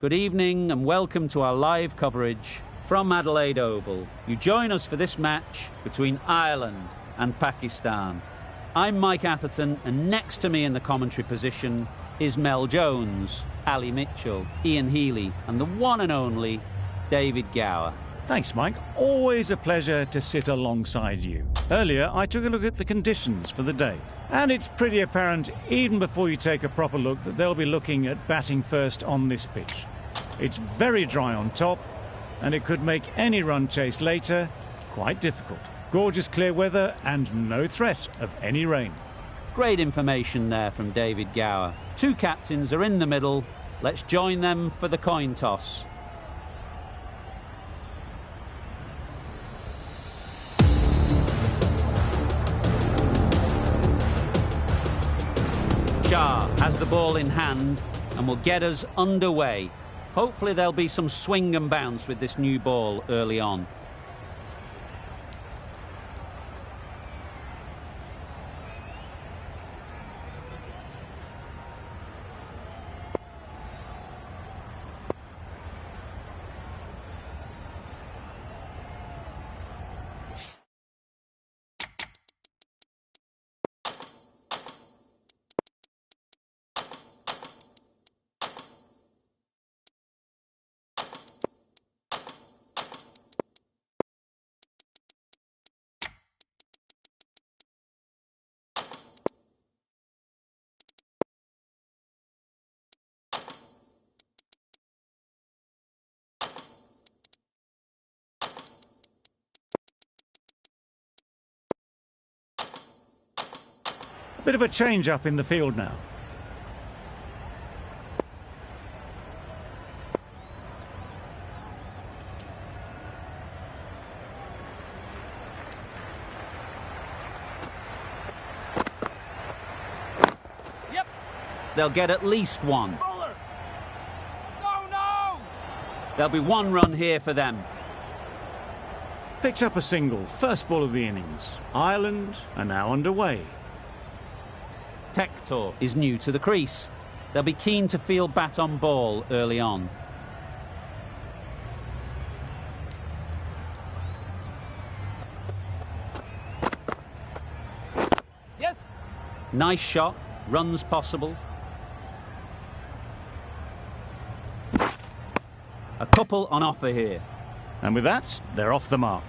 Good evening and welcome to our live coverage from Adelaide Oval. You join us for this match between Ireland and Pakistan. I'm Mike Atherton, and next to me in the commentary position is Mel Jones, Ali Mitchell, Ian Healy and the one and only David Gower. Thanks, Mike. Always a pleasure to sit alongside you. Earlier, I took a look at the conditions for the day. And it's pretty apparent, even before you take a proper look, that they'll be looking at batting first on this pitch. It's very dry on top, and it could make any run chase later quite difficult. Gorgeous clear weather and no threat of any rain. Great information there from David Gower. Two captains are in the middle. Let's join them for the coin toss. Shah has the ball in hand and will get us underway. Hopefully there'll be some swing and bounce with this new ball early on. A bit of a change up in the field now. Yep. They'll get at least one. Bowler. No! There'll be one run here for them. Picked up a single, first ball of the innings. Ireland are now underway. Tector is new to the crease. They'll be keen to field bat on ball early on. Yes. Nice shot, runs possible. A couple on offer here. And with that, they're off the mark.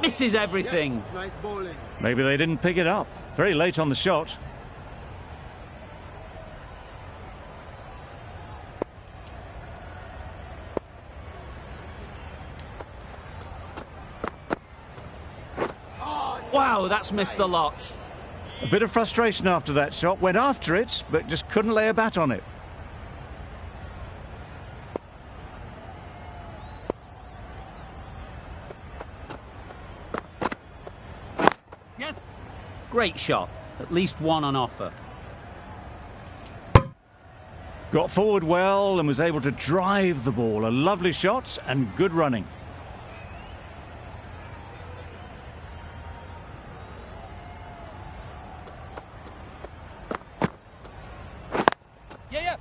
Misses everything. Yes. Nice bowling. Maybe they didn't pick it up. Very late on the shot. Wow, that's missed the lot. A bit of frustration after that shot. Went after it, but just couldn't lay a bat on it. Yes. Great shot. At least one on offer. Got forward well and was able to drive the ball. A lovely shot and good running. Yeah.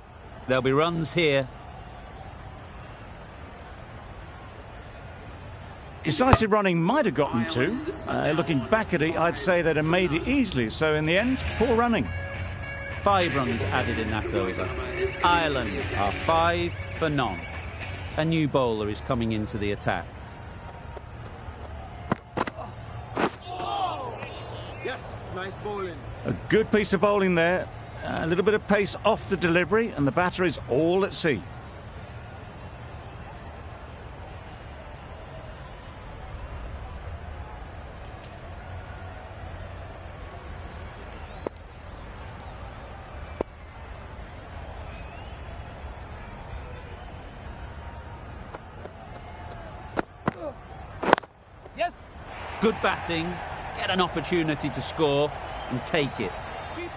There'll be runs here. Decisive running might have gotten two. Looking back at it, I'd say they'd have made it easily. So in the end, poor running. 5 runs added in that over. Ireland are 5 for none. A new bowler is coming into the attack. Yes. Nice bowling. A good piece of bowling there. A little bit of pace off the delivery, and the batter is all at sea. Good batting, get an opportunity to score and take it. Keepers.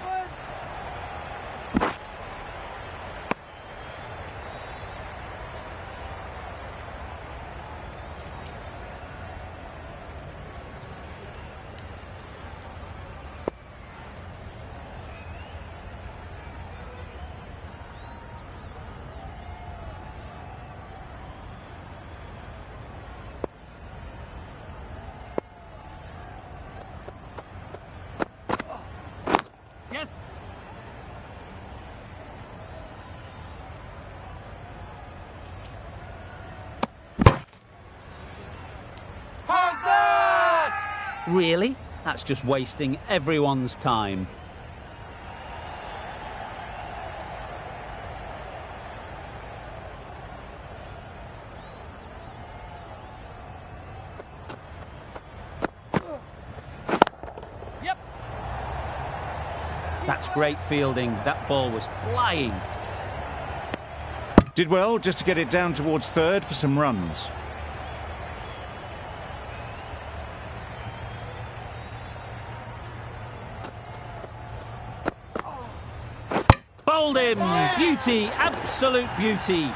Yes. Hold that! Really? That's just wasting everyone's time. Yep. That's great fielding. That ball was flying. Did well just to get it down towards third for some runs. Bowled him! Beauty, absolute beauty.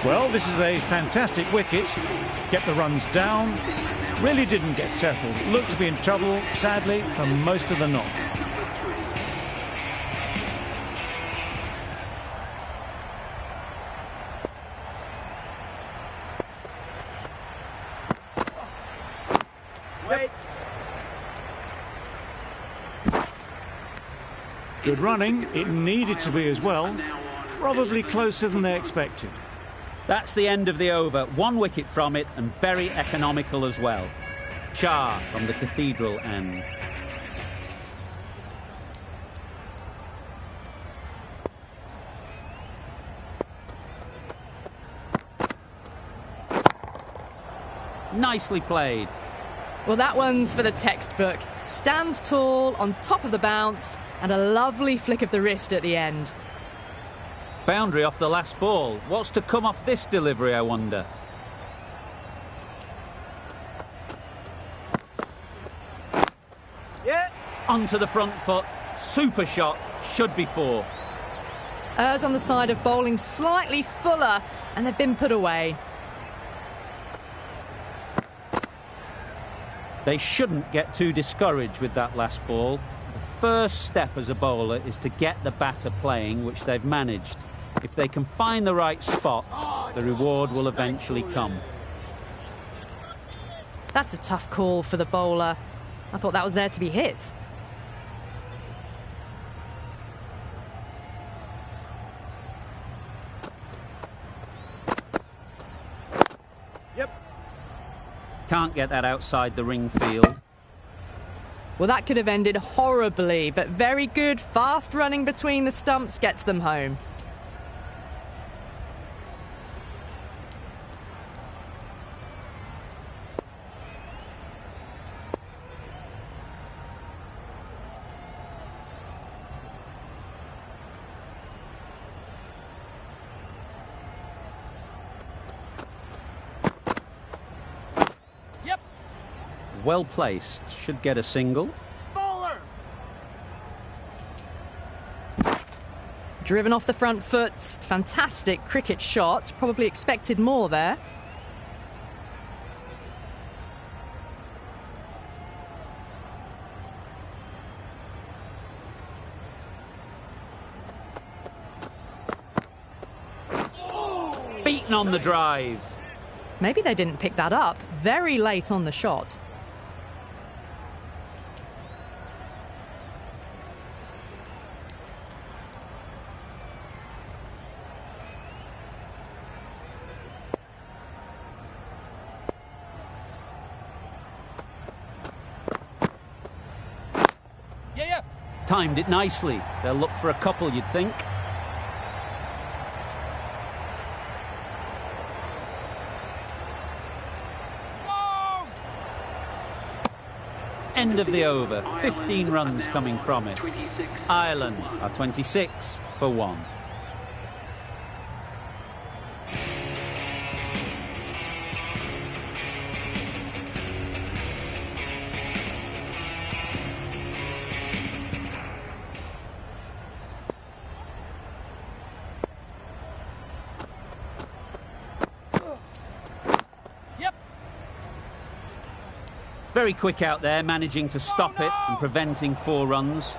Well, this is a fantastic wicket. Kept the runs down. Really didn't get settled. Looked to be in trouble, sadly, for most of the knock. Wait. Good running. It needed to be as well. Probably closer than they expected. That's the end of the over. One wicket from it and very economical as well. Shah from the Cathedral end. Nicely played. Well, that one's for the textbook. Stands tall, on top of the bounce, and a lovely flick of the wrist at the end. Boundary off the last ball. What's to come off this delivery, I wonder? Yeah. Onto the front foot. Super shot. Should be four. Errs on the side of bowling slightly fuller, and they've been put away. They shouldn't get too discouraged with that last ball. The first step as a bowler is to get the batter playing, which they've managed. If they can find the right spot, the reward will eventually come. That's a tough call for the bowler. I thought that was there to be hit. Yep. Can't get that outside the ring field. Well, that could have ended horribly, but very good, fast running between the stumps gets them home. Yep. Well placed. Should get a single. Bowler. Driven off the front foot. Fantastic cricket shot. Probably expected more there. Beaten on the drive. Maybe they didn't pick that up. Very late on the shot. Yeah. Timed it nicely. They'll look for a couple, you'd think. Whoa. End of the over. 15 runs coming from it. Ireland are 26 for 1. Very quick out there, managing to stop it and preventing 4 runs.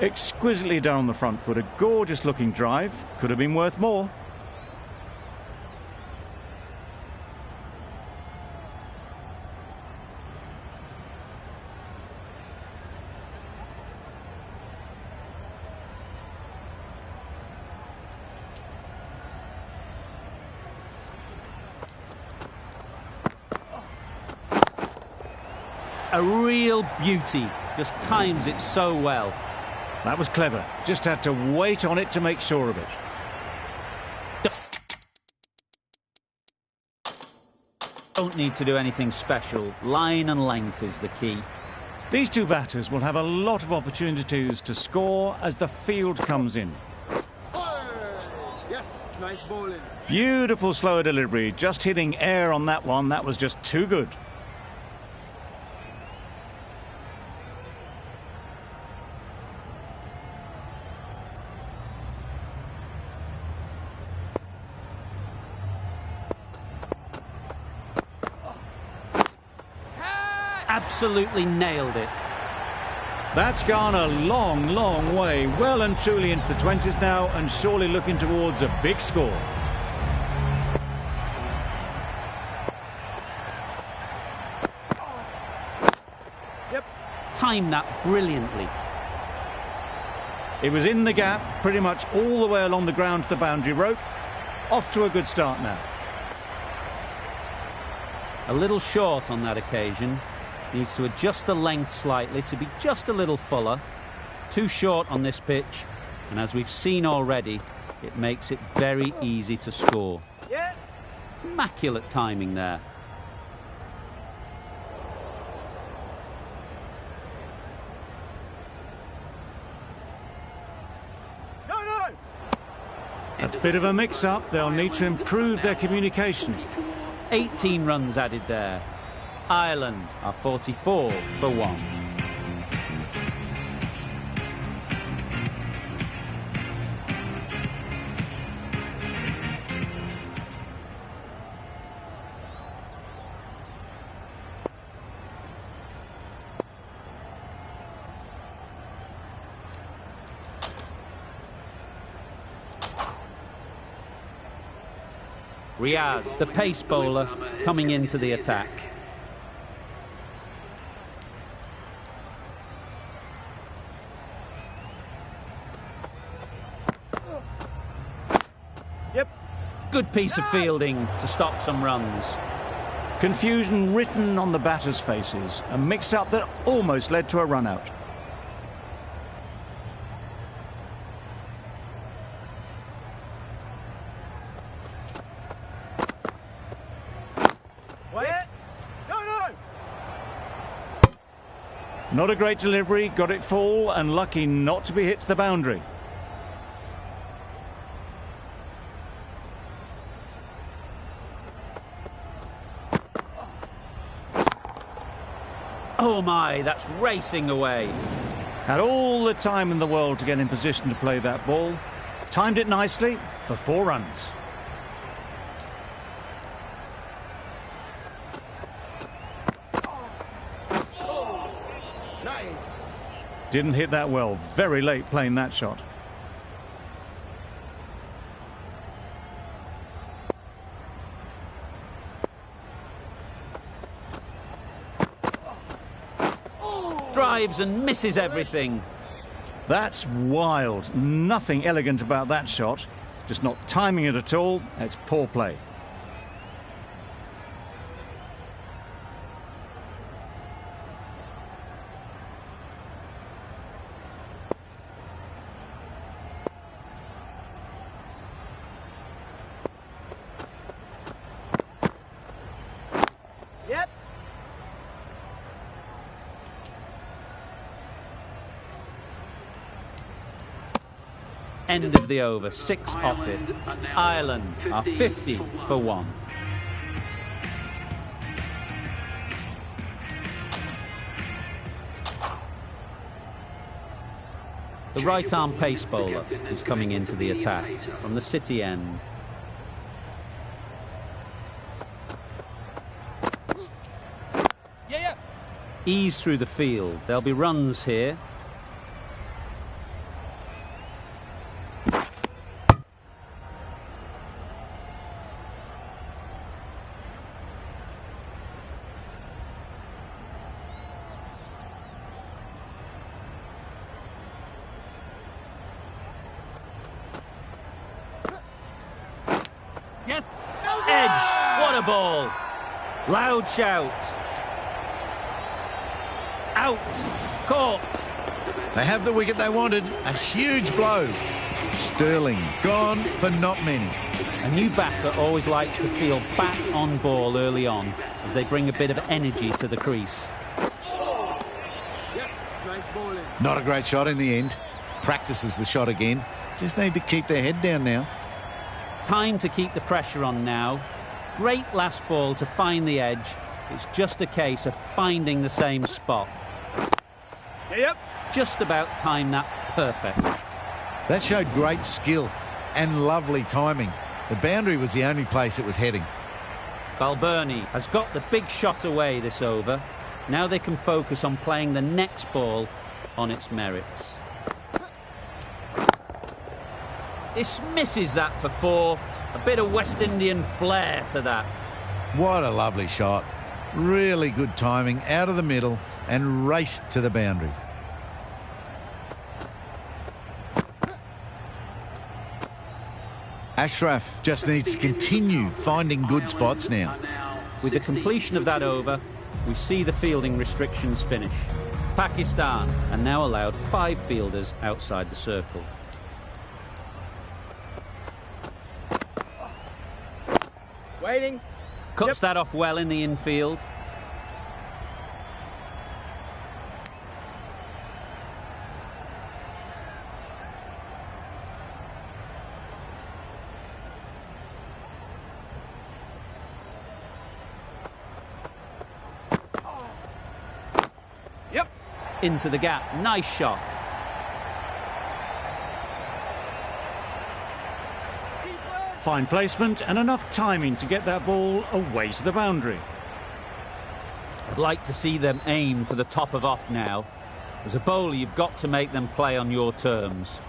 Exquisitely done on the front foot. A gorgeous looking drive. Could have been worth more. A real beauty, just times it so well. That was clever. Just had to wait on it to make sure of it. Don't need to do anything special. Line and length is the key. These two batters will have a lot of opportunities to score as the field comes in. Yes, nice bowling. Beautiful slower delivery. Just hitting air on that one. That was just too good. Absolutely nailed it. That's gone a long, long way. Well and truly into the 20s now, and surely looking towards a big score. Yep. Timed that brilliantly. It was in the gap, pretty much all the way along the ground to the boundary rope. Off to a good start now. A little short on that occasion. Needs to adjust the length slightly to be just a little fuller. Too short on this pitch, and as we've seen already, it makes it very easy to score. Yeah. Immaculate timing there. No. A bit of a mix-up. They'll need to improve their communication. 18 runs added there. Ireland are 44 for 1. Riaz, the pace bowler, coming into the attack. Good piece of fielding to stop some runs. Confusion written on the batters' faces. A mix-up that almost led to a run-out. No. Not a great delivery, got it full and lucky not to be hit to the boundary. Oh my, that's racing away. Had all the time in the world to get in position to play that ball. Timed it nicely for 4 runs. Nice. Didn't hit that well. Very late playing that shot. Drives and misses everything. That's wild. Nothing elegant about that shot. Just not timing it at all. It's poor play. Yep. End of the over, 6 off it. Ireland are 50 for 1. The right-arm pace bowler is coming into the attack from the City end. Yeah. Ease through the field. There'll be runs here. Yes. Edge! What a ball! Loud shout. Out. Caught. They have the wicket they wanted. A huge blow. Sterling gone for not many. A new batter always likes to feel bat on ball early on as they bring a bit of energy to the crease. Yes, nice bowling. Not a great shot in the end. Practices the shot again. Just need to keep their head down now. Time to keep the pressure on now. Great last ball to find the edge. It's just a case of finding the same spot. Yep. Just about time that perfect. That showed great skill and lovely timing. The boundary was the only place it was heading. Balbirnie has got the big shot away this over. Now they can focus on playing the next ball on its merits. Dismisses that for 4. A bit of West Indian flair to that. What a lovely shot. Really good timing out of the middle and raced to the boundary. Ashraf just needs to continue finding good spots now. With the completion of that over, we see the fielding restrictions finish. Pakistan are now allowed 5 fielders outside the circle. Waiting. Cuts that off well in the infield. Yep. Into the gap. Nice shot. Fine placement and enough timing to get that ball away to the boundary. I'd like to see them aim for the top of off now. As a bowler, you've got to make them play on your terms.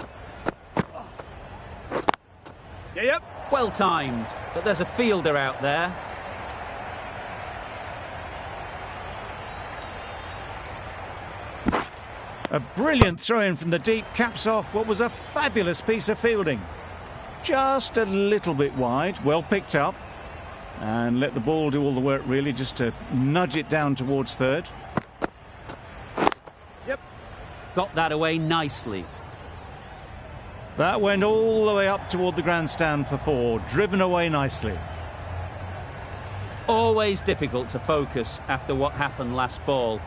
Yep. Well timed, but there's a fielder out there. A brilliant throw-in from the deep caps off what was a fabulous piece of fielding. Just a little bit wide, well picked up. And let the ball do all the work really, just to nudge it down towards third. Yep. Got that away nicely. That went all the way up toward the grandstand for 4, driven away nicely. Always difficult to focus after what happened last ball,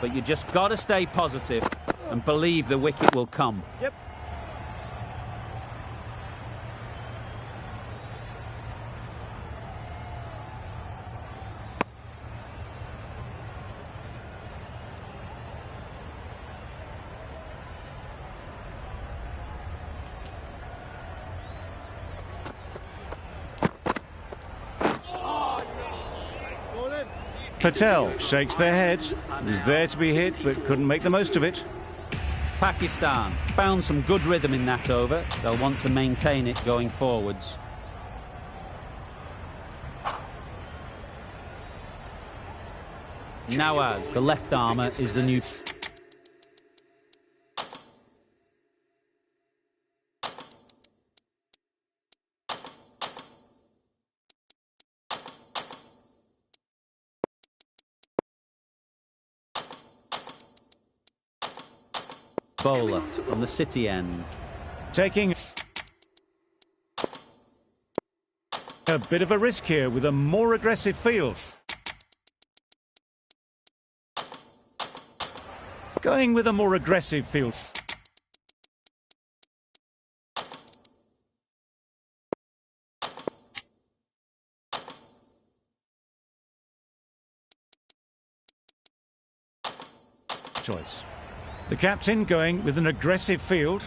but you just got to stay positive and believe the wicket will come. Yep. Patel shakes their head. Was there to be hit, but couldn't make the most of it. Pakistan found some good rhythm in that over. They'll want to maintain it going forwards. Nawaz, the left armour, is the new... bowler on the City end. Taking a bit of a risk here with a more aggressive field. Going with a more aggressive field. Choice. The captain going with an aggressive field.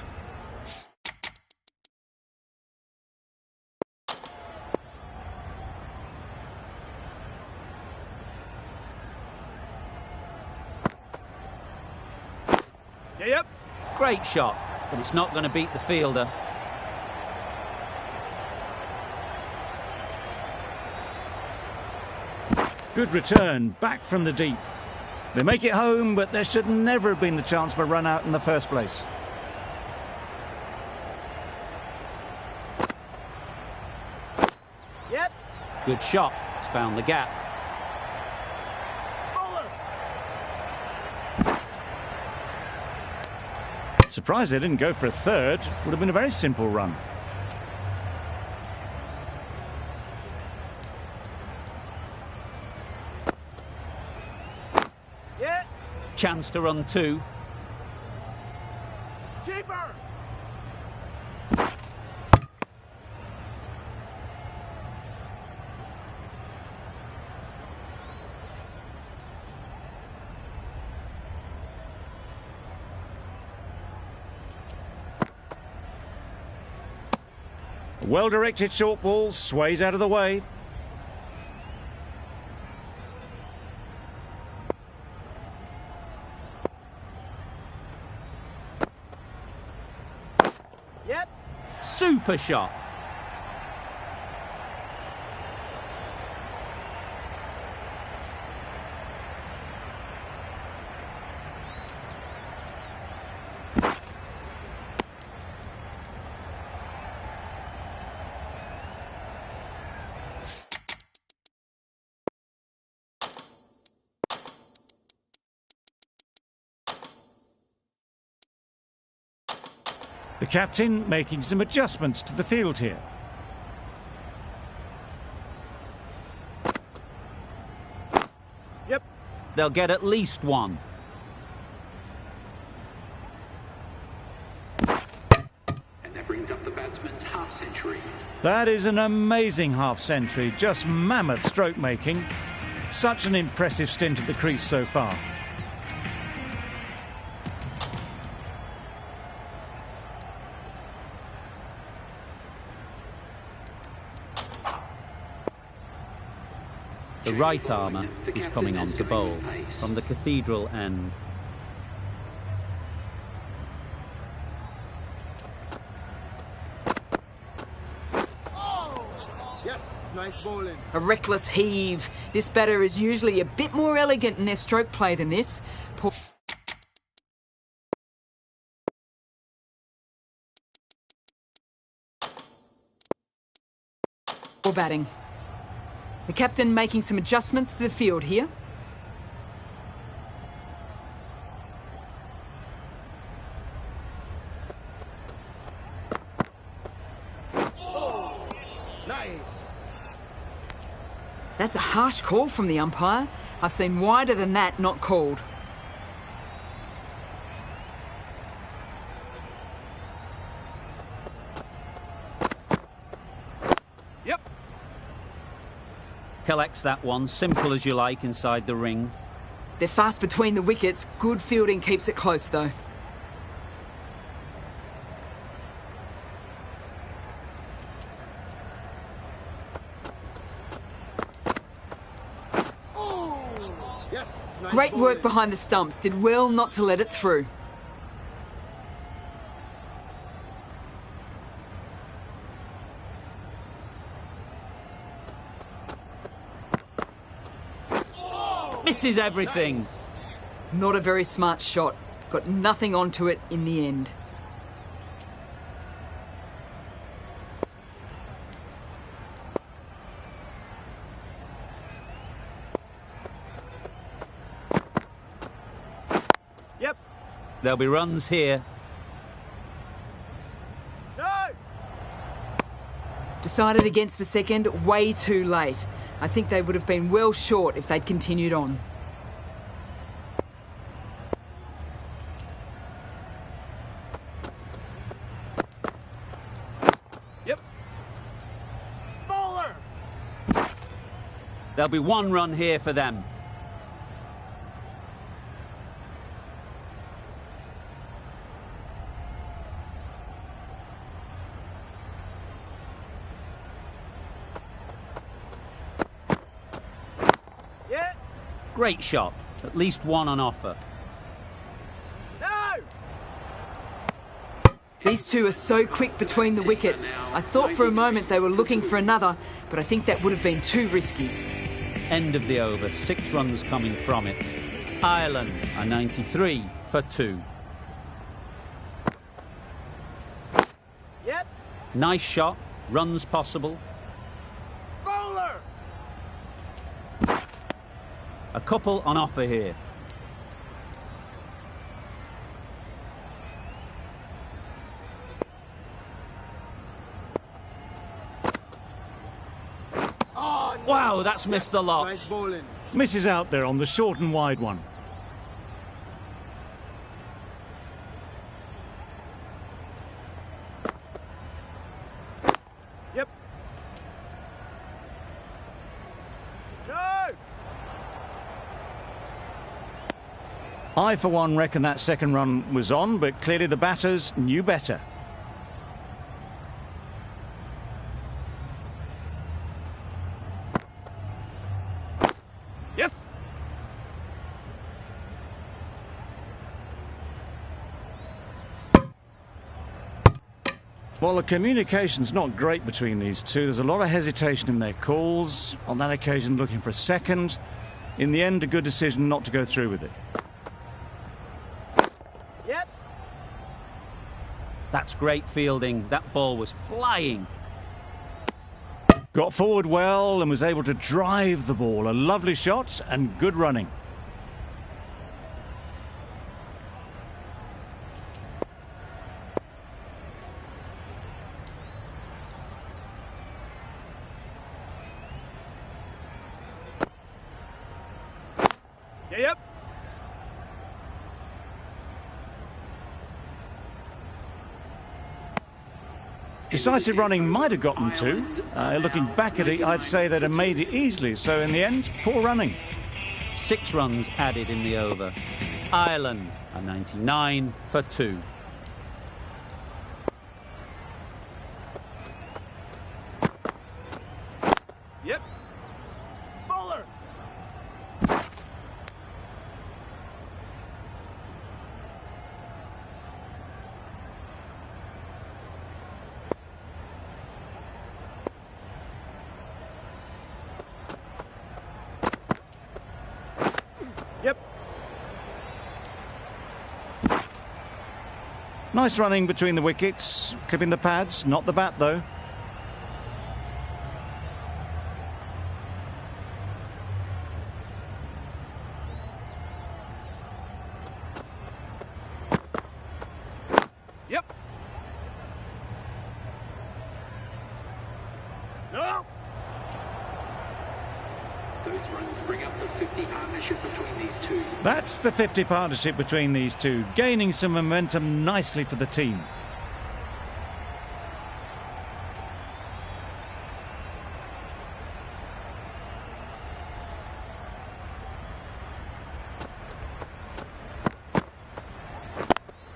Yep. Great shot, but it's not going to beat the fielder. Good return, back from the deep. They make it home, but there should never have been the chance for a run out in the first place. Yep. Good shot. It's found the gap. Surprised they didn't go for a third. Would have been a very simple run. Yeah. Chance to run two. Keeper. A well-directed short ball sways out of the way. Yep. Super shot. The captain making some adjustments to the field here. Yep. They'll get at least one. And that brings up the batsman's half century. That is an amazing half century, just mammoth stroke making. Such an impressive stint at the crease so far. The right armour is coming on to bowl from the cathedral end. Yes, nice bowling. A reckless heave. This batter is usually a bit more elegant in their stroke play than this. Poor batting. The captain making some adjustments to the field here. Nice. That's a harsh call from the umpire. I've seen wider than that not called. Yep. Collects that one, simple as you like, inside the ring. They're fast between the wickets. Good fielding keeps it close though. Yes, nice Great work bowling. behind the stumps. Did well not to let it through. Misses everything. Not a very smart shot. Got nothing onto it in the end. Yep. There'll be runs here. No. Decided against the second way too late. I think they would have been well short if they'd continued on. Yep. Bowler. There'll be one run here for them. Yeah. Great shot. At least one on offer. No. These two are so quick between the wickets. I thought for a moment they were looking for another, but I think that would have been too risky. End of the over, 6 runs coming from it. Ireland are 93 for 2. Yep. Nice shot, runs possible. Bowler. A couple on offer here. Wow, that's missed the lot. Nice bowling. Misses out there on the short and wide one. Yep. No. I, for one, reckon that second run was on, but clearly the batters knew better. Yes. Well, the communication's not great between these two. There's a lot of hesitation in their calls. On that occasion, looking for a second. In the end, a good decision not to go through with it. Yep. That's great fielding. That ball was flying. Got forward well and was able to drive the ball. A lovely shot and good running. Yep. Decisive running might have gotten two. Looking back at it, I'd say they'd have made it easily. So in the end, poor running. 6 runs added in the over. Ireland are 99 for 2. Yep. Bowler. Yep. Nice running between the wickets. Clipping the pads, not the bat though. Yep. No. Those runs bring up the 50 partnership between these two. That's the 50 partnership between these two, gaining some momentum nicely for the team.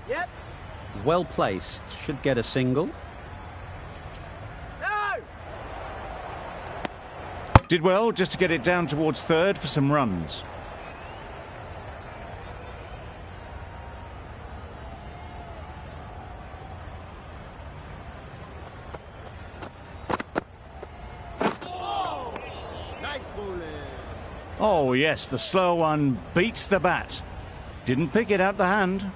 Yep. Well placed, should get a single. No. Did well just to get it down towards third for some runs. Nice bowling. Oh yes, the slow one beats the bat. Didn't pick it out the hand.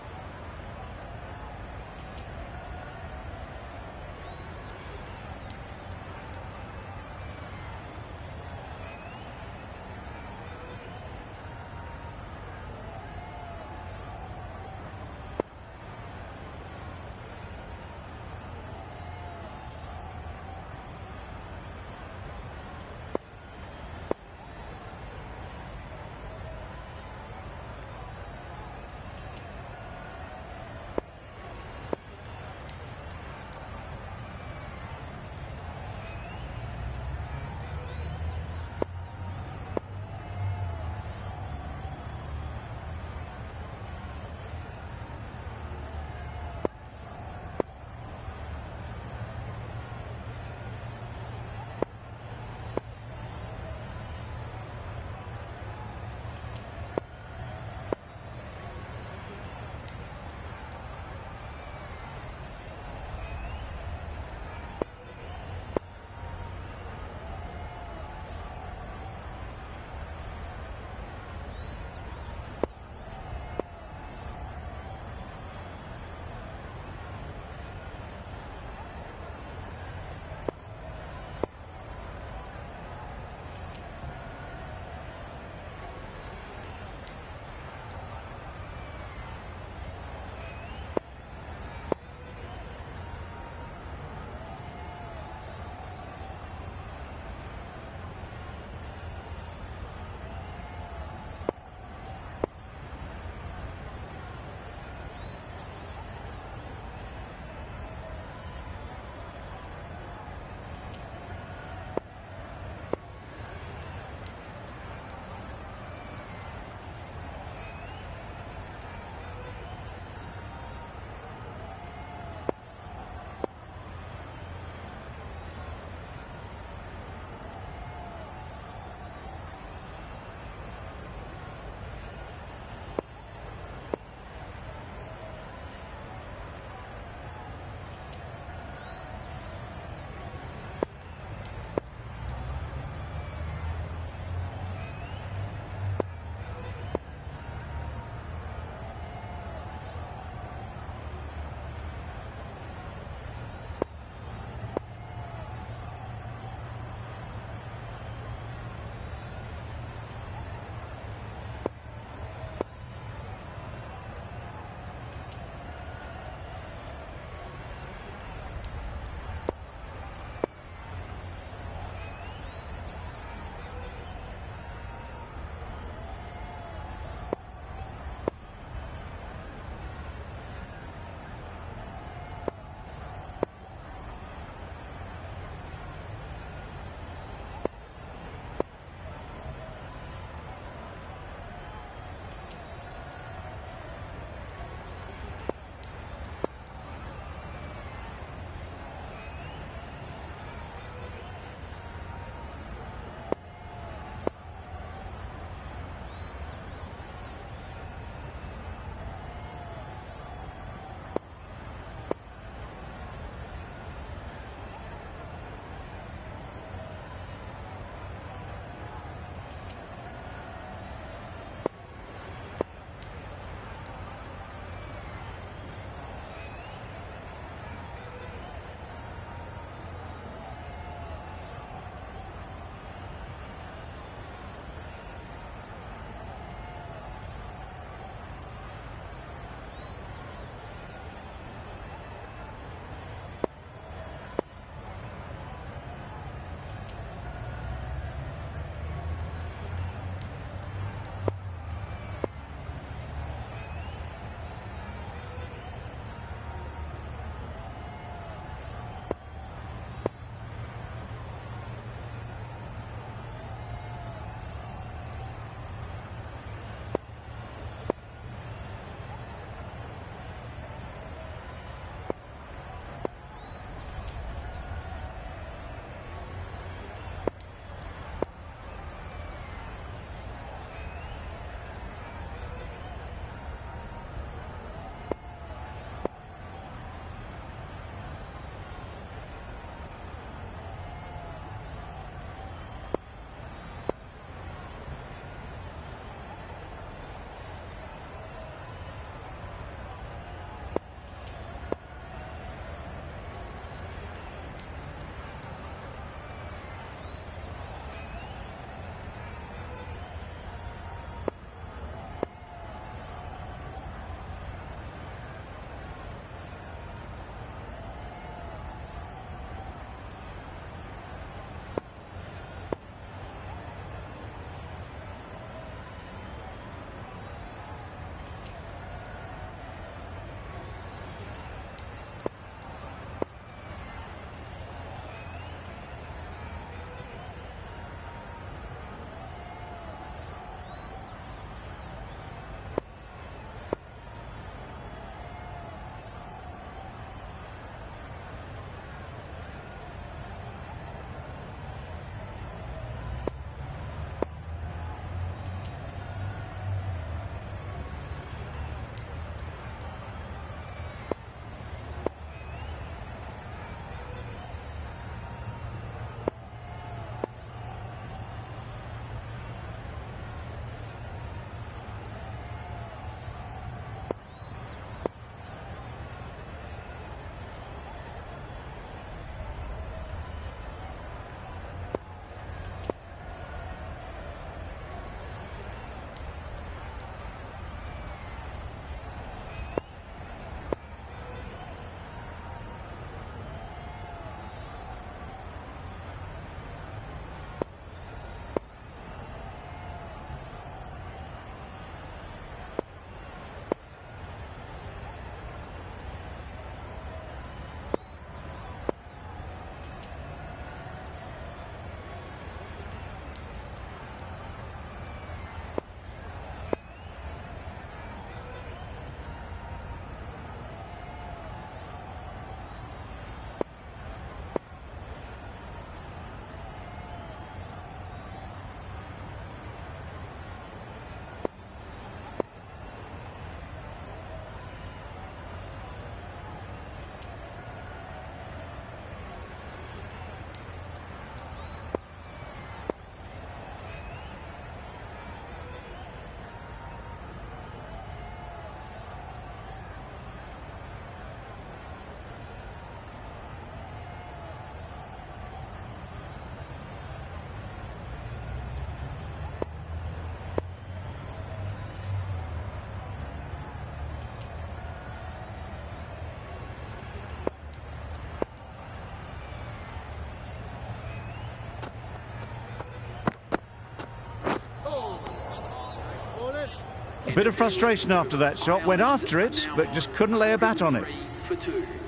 bit of frustration after that shot. Went after it, but just couldn't lay a bat on it.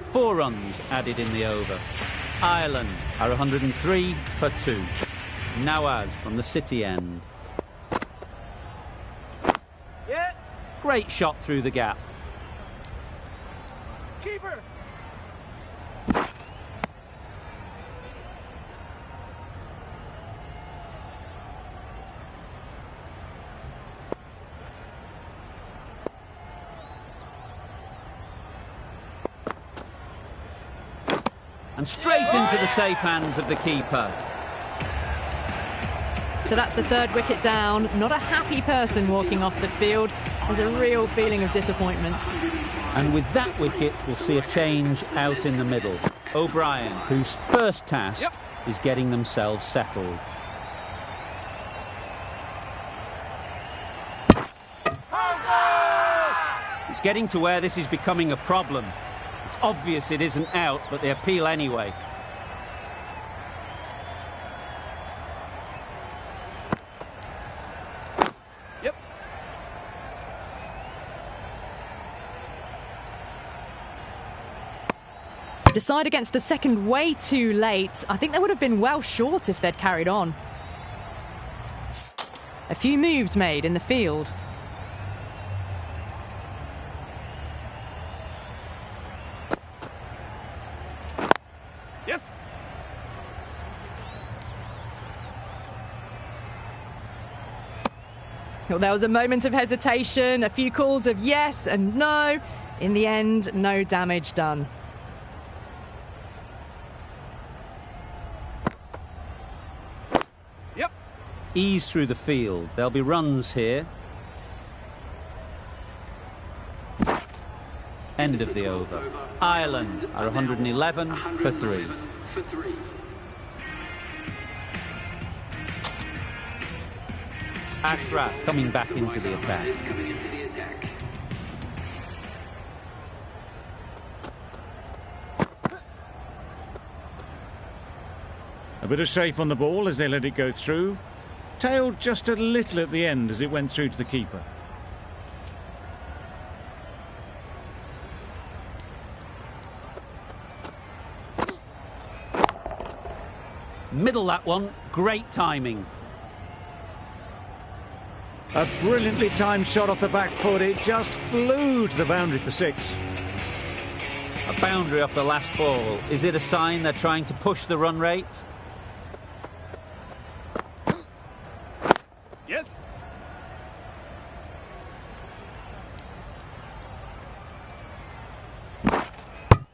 4 runs added in the over. Ireland are 103 for 2. Nawaz from the City end. Yeah. Great shot through the gap. Keeper. And straight into the safe hands of the keeper. So that's the 3rd wicket down. Not a happy person walking off the field. There's a real feeling of disappointment. And with that wicket, we'll see a change out in the middle. O'Brien, whose first task is getting themselves settled. It's getting to where this is becoming a problem. It's obvious it isn't out, but they appeal anyway. Yep. Decide against the second way too late. I think they would have been well short if they'd carried on. A few moves made in the field. Yes. Well, there was a moment of hesitation, a few calls of yes and no. In the end, no damage done. Yep. Ease through the field. There'll be runs here. End of the over. Ireland are 111 for 3. Ashraf coming back into the attack. A bit of shape on the ball as they let it go through. Tailed just a little at the end as it went through to the keeper. Middle that one. Great timing. A brilliantly timed shot off the back foot. It just flew to the boundary for 6. A boundary off the last ball. Is it a sign they're trying to push the run rate? Yes.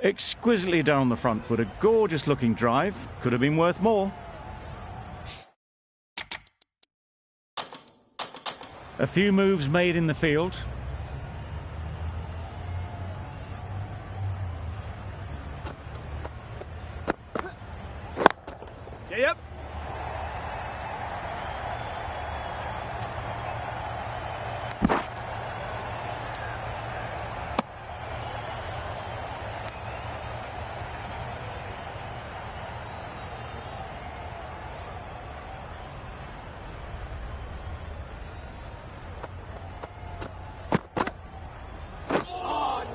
Exquisitely done on the front foot. A gorgeous looking drive. Could have been worth more. A few moves made in the field. Yep.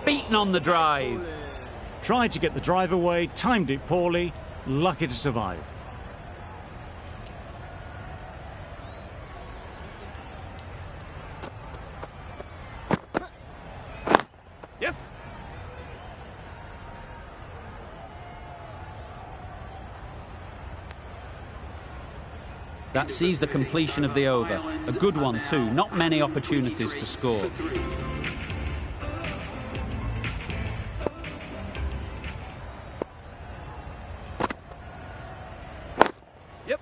Beaten on the drive. Tried to get the drive away, timed it poorly, lucky to survive. Yes. That sees the completion of the over. A good one too. Not many opportunities to score. Yep.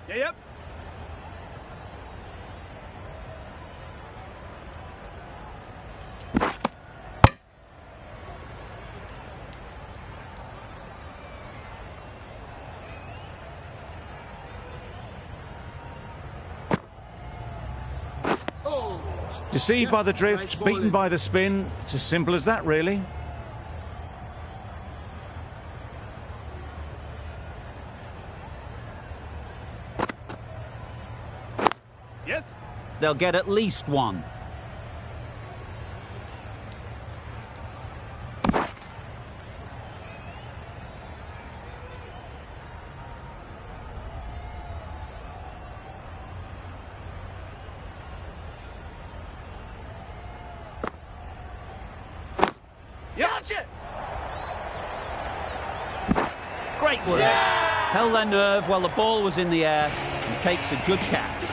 Yep. Deceived by the Nice drift, bowling. beaten by the spin. It's as simple as that, really. Yes. They'll get at least one. Yep. Gotcha. Great work. Held their nerve while the ball was in the air and takes a good catch.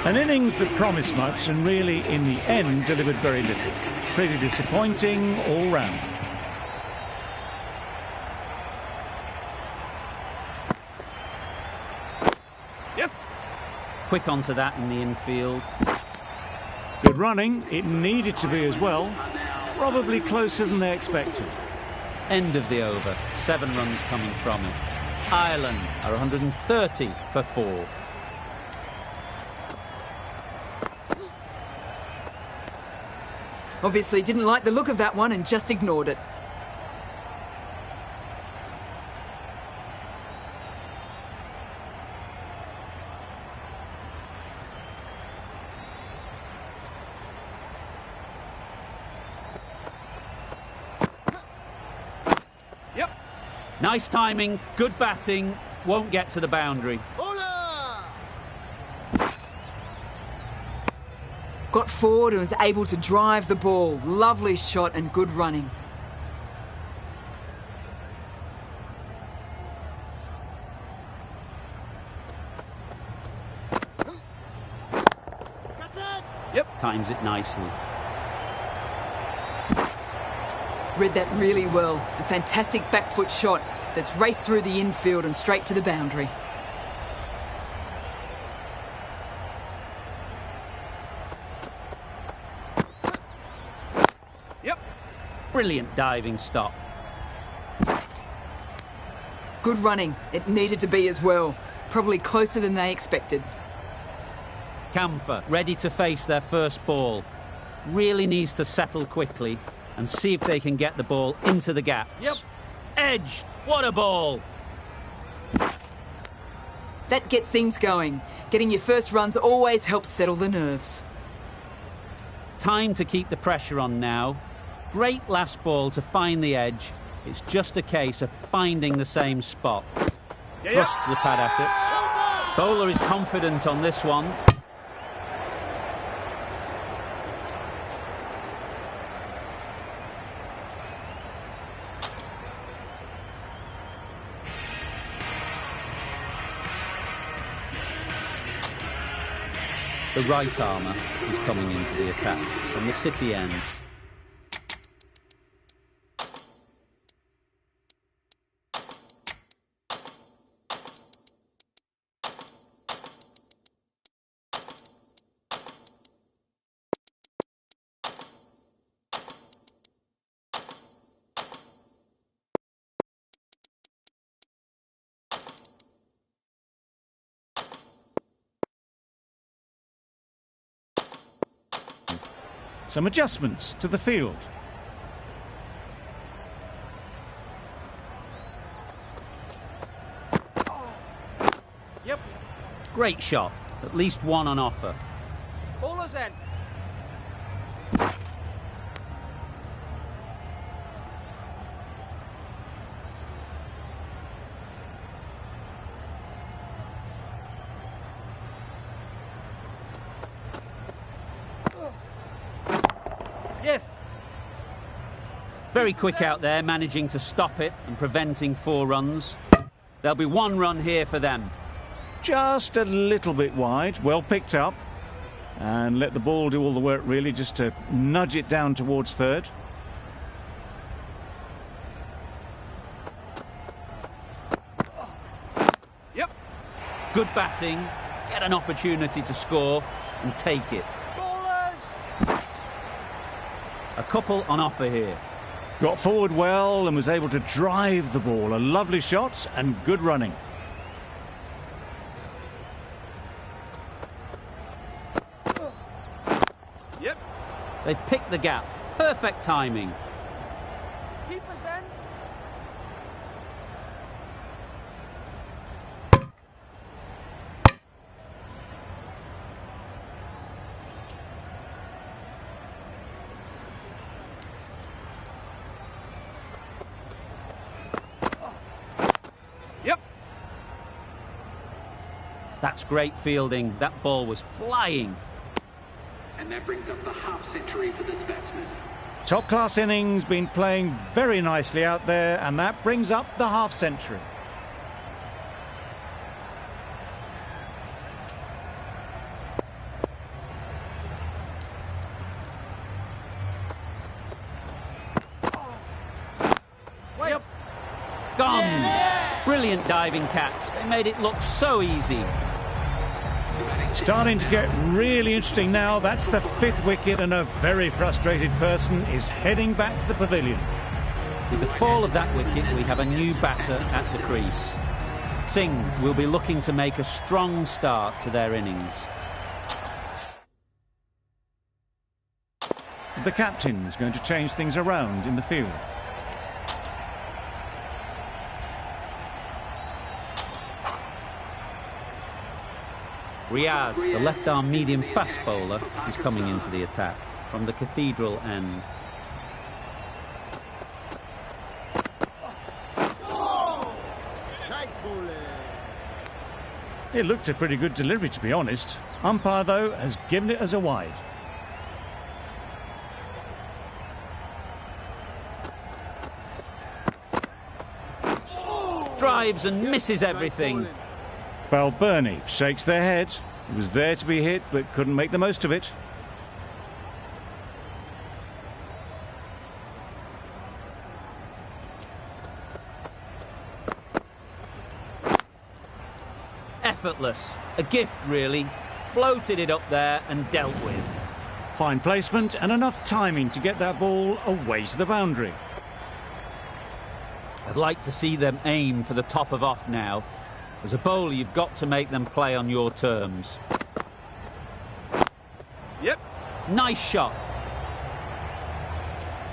An innings that promised much and really, in the end, delivered very little. Pretty disappointing all round. Yes. Quick onto that in the infield. Good running. It needed to be as well. Probably closer than they expected. End of the over. 7 runs coming from it. Ireland are 130 for 4. Obviously didn't like the look of that one and just ignored it. Yep. Nice timing, good batting, won't get to the boundary. Bowler! Got forward and was able to drive the ball. Lovely shot and good running. Yep. Times it nicely. Read that really well. A fantastic back foot shot that's raced through the infield and straight to the boundary. Yep. Brilliant diving stop. Good running. It needed to be as well. Probably closer than they expected. Camphor ready to face their first ball. Really needs to settle quickly and see if they can get the ball into the gaps. Yep. Edge, what a ball! That gets things going. Getting your first runs always helps settle the nerves. Time to keep the pressure on now. Great last ball to find the edge. It's just a case of finding the same spot. Yeah, Thrust the pad at it. Bowler is confident on this one. The right armour is coming into the attack from the city ends. Some adjustments to the field. Yep. Great shot. At least one on offer. Bowler's end. Yes. Very quick out there, managing to stop it and preventing 4 runs. There'll be 1 run here for them. Just a little bit wide. Well picked up. And let the ball do all the work, really, just to nudge it down towards third. Yep. Good batting, get an opportunity to score and take it. Bowlers. A couple on offer here. Got forward well and was able to drive the ball. A lovely shot and good running. Yep. They've picked the gap. Perfect timing. Keeper's end. Yep. That's great fielding. That ball was flying. And that brings up the half century for this batsman. Top-class innings, been playing very nicely out there, and that brings up the half-century. Yep. Gone. Yeah. Brilliant diving catch. They made it look so easy. Starting to get really interesting now. That's the 5th wicket, and a very frustrated person is heading back to the pavilion. With the fall of that wicket, we have a new batter at the crease. Singh will be looking to make a strong start to their innings. The captain's going to change things around in the field. Riaz, the left-arm medium fast bowler, is coming into the attack from the Cathedral end. Nice bowling. It looked a pretty good delivery, to be honest. Umpire, though, has given it as a wide. Drives and misses everything. Well, Bernie shakes their head. He was there to be hit, but couldn't make the most of it. Effortless. A gift, really. Floated it up there and dealt with. Fine placement and enough timing to get that ball away to the boundary. I'd like to see them aim for the top of off now. As a bowler, you've got to make them play on your terms. Yep. Nice shot.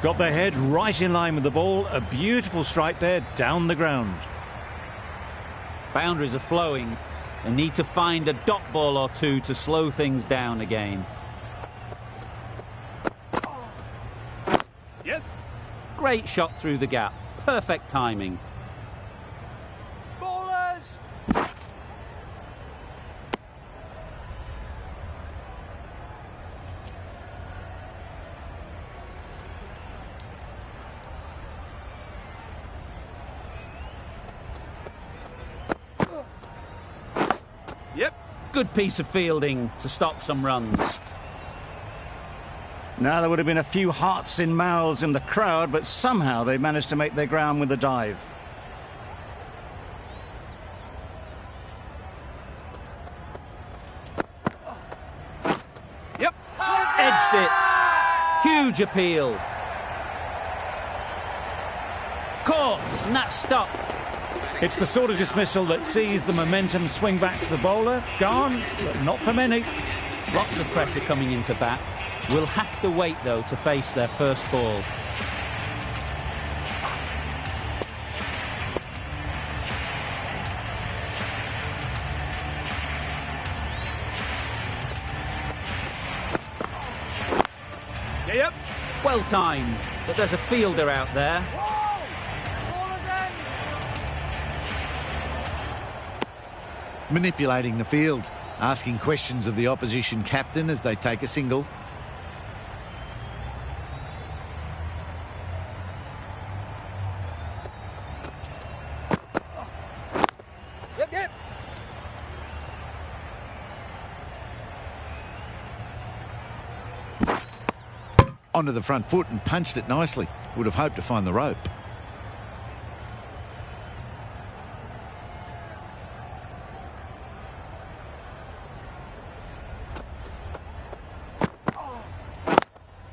Got their head right in line with the ball. A beautiful strike there down the ground. Boundaries are flowing. They need to find a dot ball or two to slow things down again. Yes. Great shot through the gap. Perfect timing. Bowlers. Yep. Good piece of fielding to stop some runs. Now, there would have been a few hearts in mouths in the crowd, but somehow they managed to make their ground with a dive. Yep. Edged it. Huge appeal. Caught, and that's stopped. It's the sort of dismissal that sees the momentum swing back to the bowler. Gone, but not for many. Lots of pressure coming into bat. Will have to wait, though, to face their first ball. Yep. Well timed, but there's a fielder out there. Whoa! Bowler's end. Manipulating the field, asking questions of the opposition captain as they take a single. Yep, yep. Onto the front foot and punched it nicely. Would have hoped to find the rope.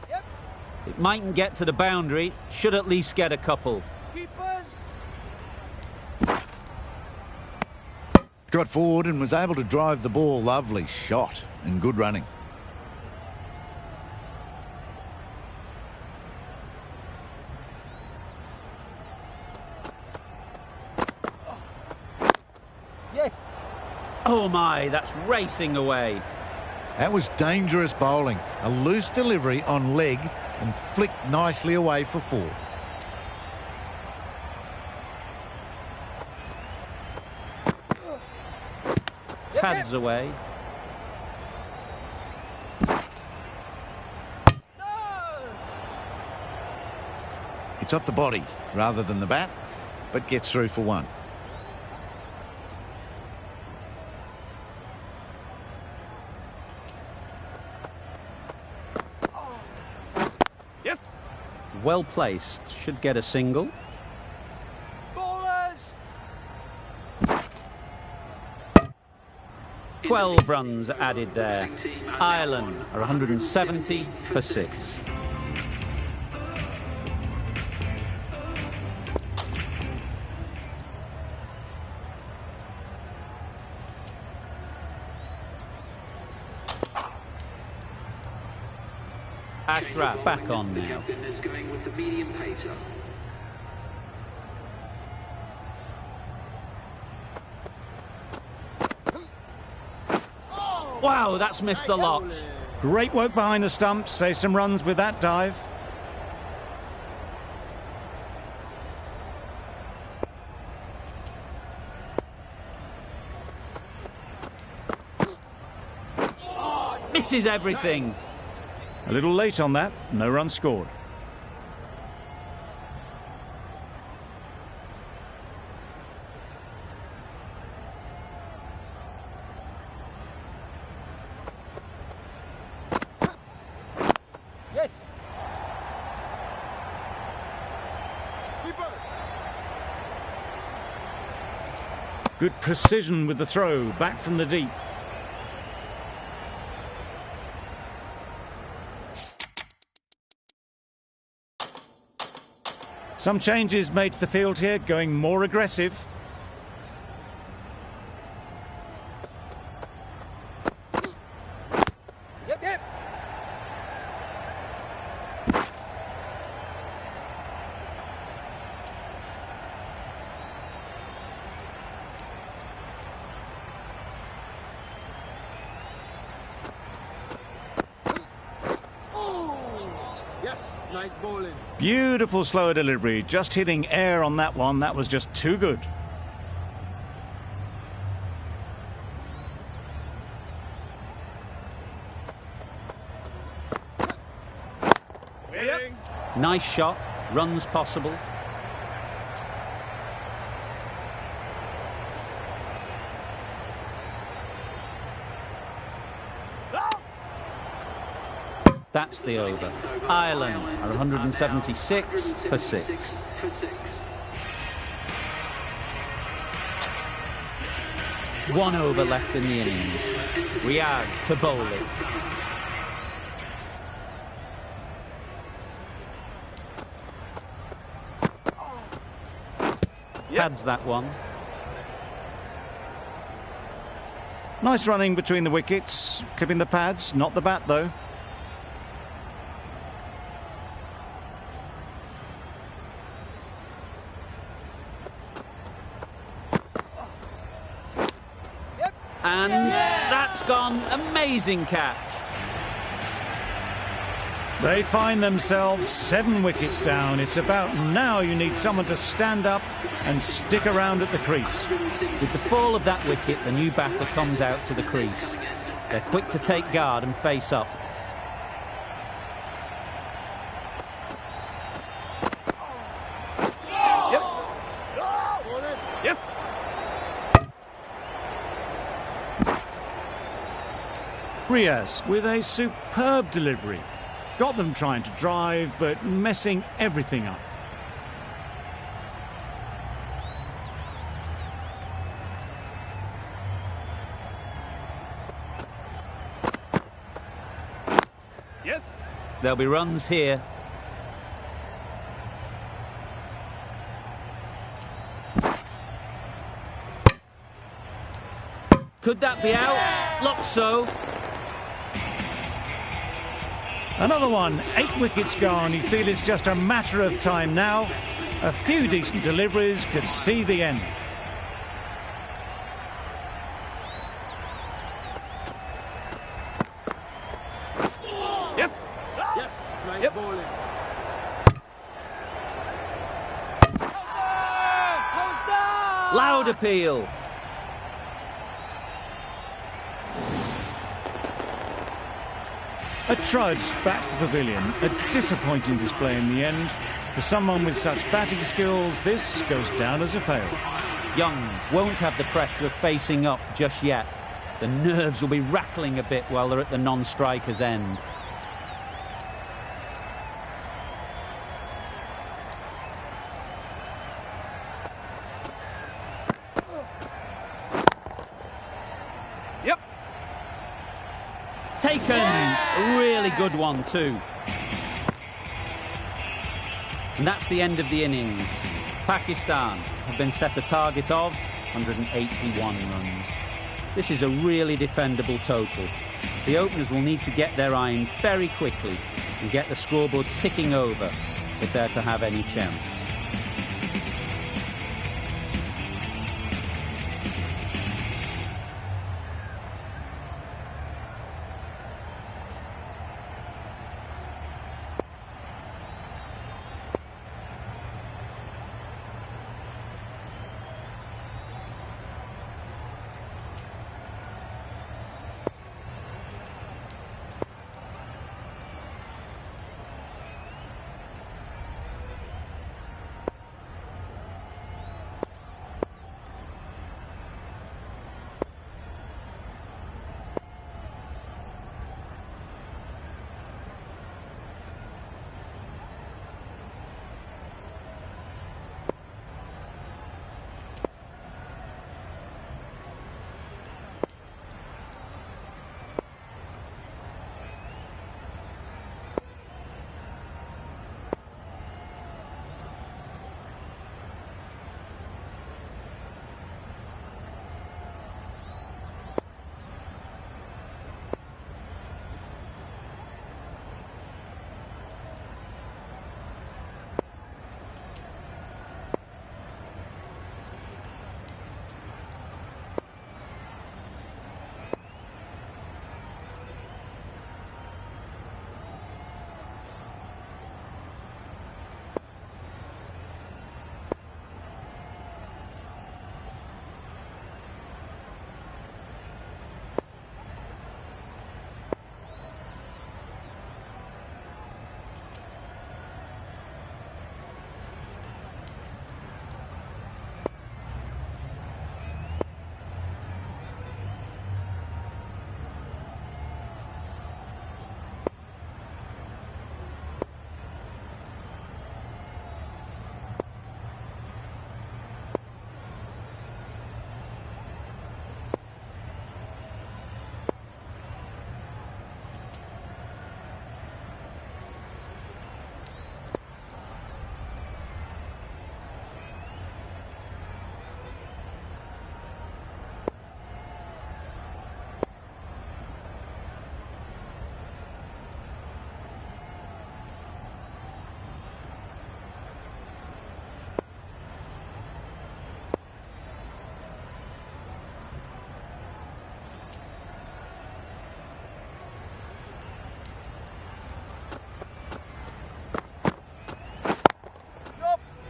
Yep. It mightn't get to the boundary, should at least get a couple. Keepers. Got forward and was able to drive the ball. Lovely shot and good running. Yes. Oh my, that's racing away. That was dangerous bowling. A loose delivery on leg and flicked nicely away for 4. Pads away. It's off the body rather than the bat, but gets through for 1. Yes. Well placed. Should get a single. Ballers. 12 runs added there. Ireland are 170 for 6. Ashraf back on now. Captain is going with the medium pacer. Wow, that's missed the lot. Great work behind the stumps. Save some runs with that dive. Misses everything. A little late on that. No run scored. Yes. Keeper. Good precision with the throw. Back from the deep. Some changes made to the field here, going more aggressive. Yep. Yes, nice bowling. Beautiful slower delivery. Just hitting air on that one. That was just too good. Nice shot. Runs possible. That's the over. Ireland are 176 for 6. One over left in the innings. Riaz to bowl it. Pads that one. Nice running between the wickets. Clipping the pads, not the bat though. And that's gone. Amazing catch. They find themselves 7 wickets down. It's about now you need someone to stand up and stick around at the crease. With the fall of that wicket, the new batter comes out to the crease. They're quick to take guard and face up. Yes. Riaz with a superb delivery. Got them trying to drive, but messing everything up. Yes. There'll be runs here. Could that be out? Looks so. Another one, 8 wickets gone. You feel it's just a matter of time now. A few decent deliveries could see the end. Loud appeal. A trudge back to the pavilion. A disappointing display in the end. For someone with such batting skills, this goes down as a fail. Young won't have the pressure of facing up just yet. The nerves will be rattling a bit while they're at the non-striker's end. Yep. Taken! A really good one too. And that's the end of the innings. Pakistan have been set a target of 181 runs. This is a really defendable total. The openers will need to get their iron very quickly and get the scoreboard ticking over if they're to have any chance.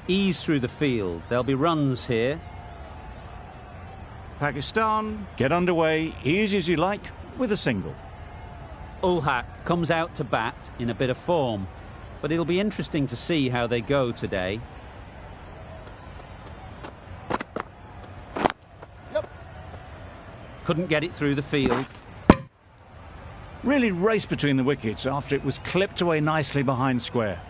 Ease through the field. There'll be runs here. Pakistan get underway, easy as you like, with a single. Ulhaq comes out to bat in a bit of form, but it'll be interesting to see how they go today. Yep. Couldn't get it through the field. Really raced between the wickets after it was clipped away nicely behind square.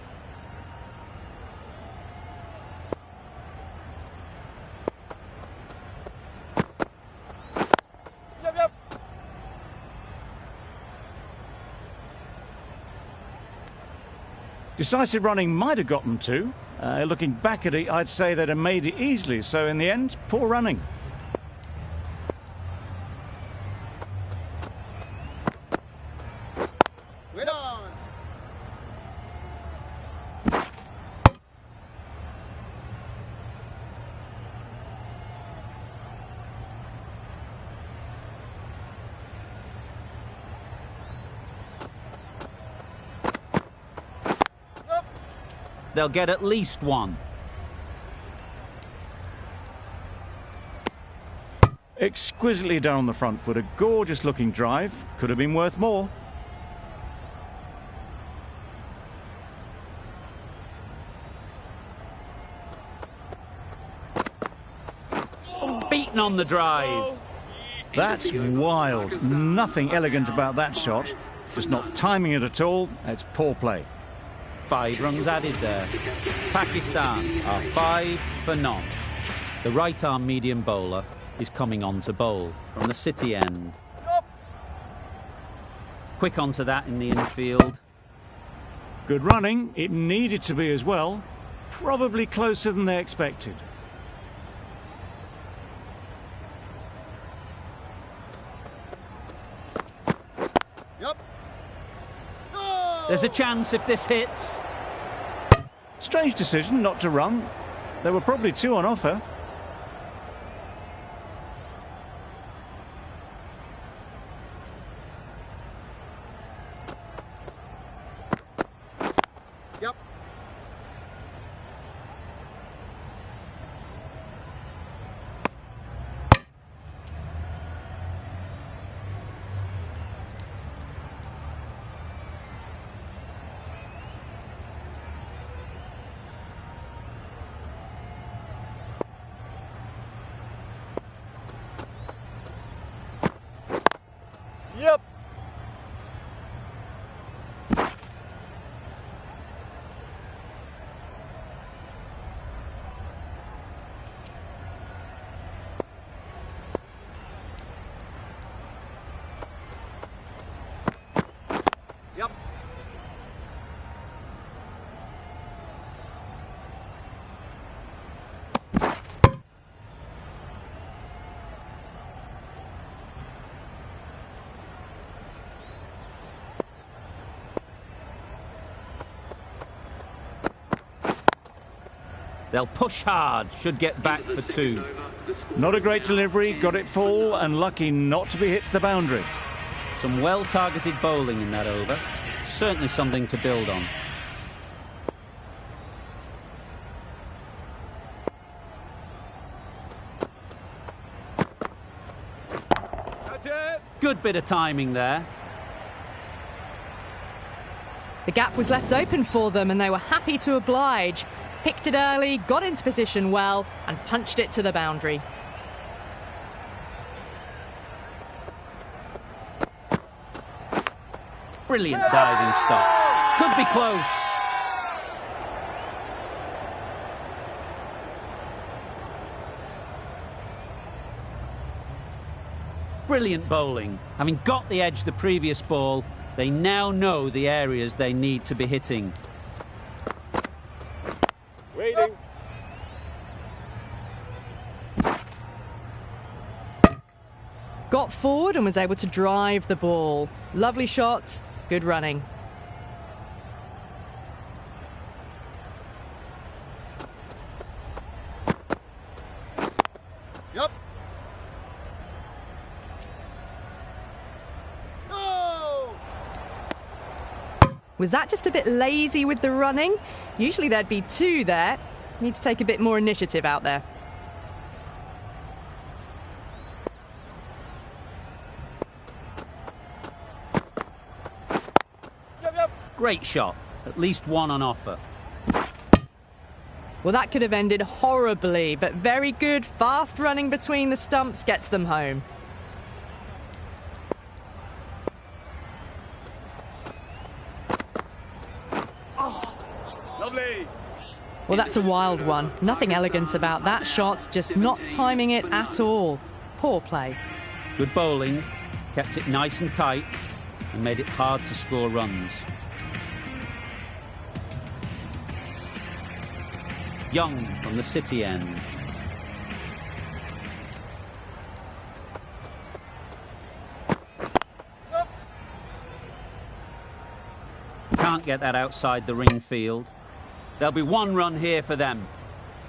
Yep, yep. Decisive running might have got them too. Looking back at it, I'd say they'd have made it easily, so in the end, poor running. Wait on. They'll get at least one. Exquisitely done on the front foot. A gorgeous looking drive. Could have been worth more. Beaten on the drive. That's wild. Nothing elegant about that shot. Just not timing it at all. That's poor play. 5 runs added there. Pakistan are 5 for none. The right-arm medium bowler is coming on to bowl from the City end. Quick onto that in the infield. Good running. It needed to be as well. Probably closer than they expected. Yep. There's a chance if this hits. Strange decision not to run. There were probably 2 on offer. Yep. Yep. Yep. They'll push hard, should get back for 2. Not a great delivery, got it full and lucky not to be hit to the boundary. Some well-targeted bowling in that over. Certainly something to build on. That's it. Good bit of timing there. The gap was left open for them and they were happy to oblige. Picked it early, got into position well and punched it to the boundary. Brilliant diving stop. Could be close. Brilliant bowling. Having got the edge the previous ball, they now know the areas they need to be hitting. Waiting. Got forward and was able to drive the ball. Lovely shot, good running. Yep. No. Was that just a bit lazy with the running? Usually there'd be 2 there. Need to take a bit more initiative out there. Great shot. At least 1 on offer. Well, that could have ended horribly, but very good, fast running between the stumps gets them home. Lovely. Well, that's a wild one. Nothing elegant about that shot, just not timing it at all. Poor play. Good bowling. Kept it nice and tight and made it hard to score runs. Young from the City end. Can't get that outside the ring field. There'll be 1 run here for them.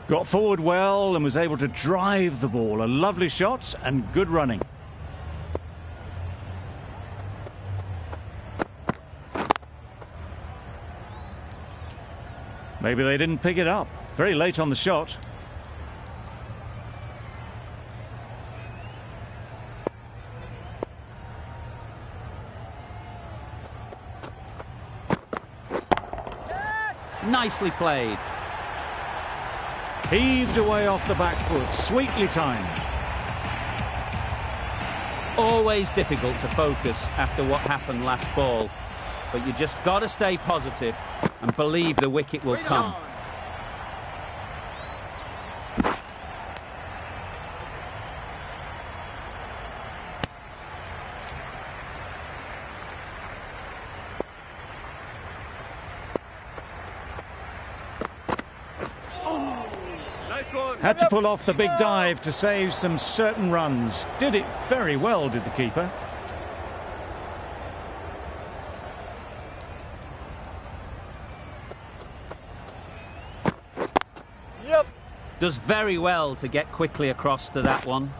Got forward well and was able to drive the ball. A lovely shot and good running. Maybe they didn't pick it up. Very late on the shot. Nicely played. Heaved away off the back foot, sweetly timed. Always difficult to focus after what happened last ball, but you just got to stay positive and believe the wicket will come. Had to pull off the big dive to save some certain runs. Did it very well, did the keeper. Yep. Does very well to get quickly across to that one.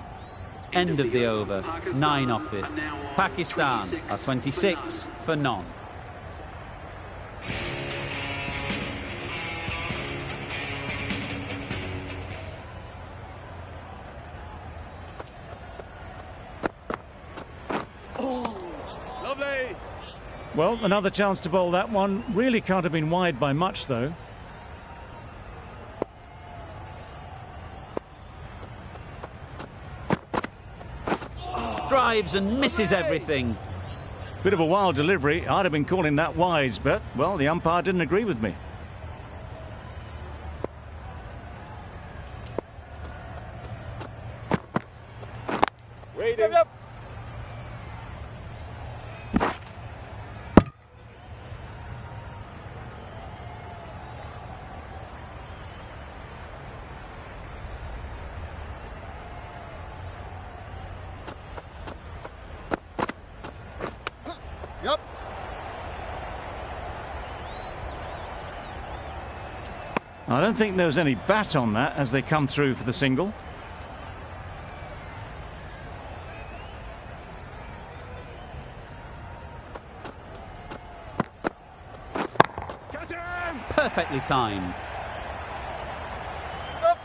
End of the over, 9 off it. Pakistan are 26 for none. Lovely. Well, another chance to bowl that one. Really can't have been wide by much, though. Drives and misses everything. Bit of a wild delivery. I'd have been calling that wise, but, well, the umpire didn't agree with me. Waiting. Yep. Yep. I don't think there was any bat on that as they come through for the single. Catch him. Perfectly timed. Yep.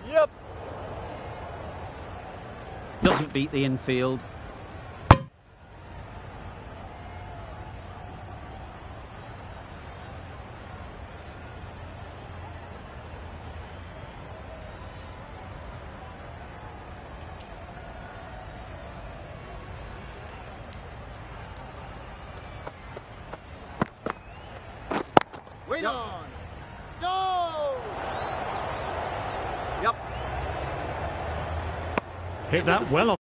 Yep. Doesn't beat the infield. Wait on. No. Yep. Hit that well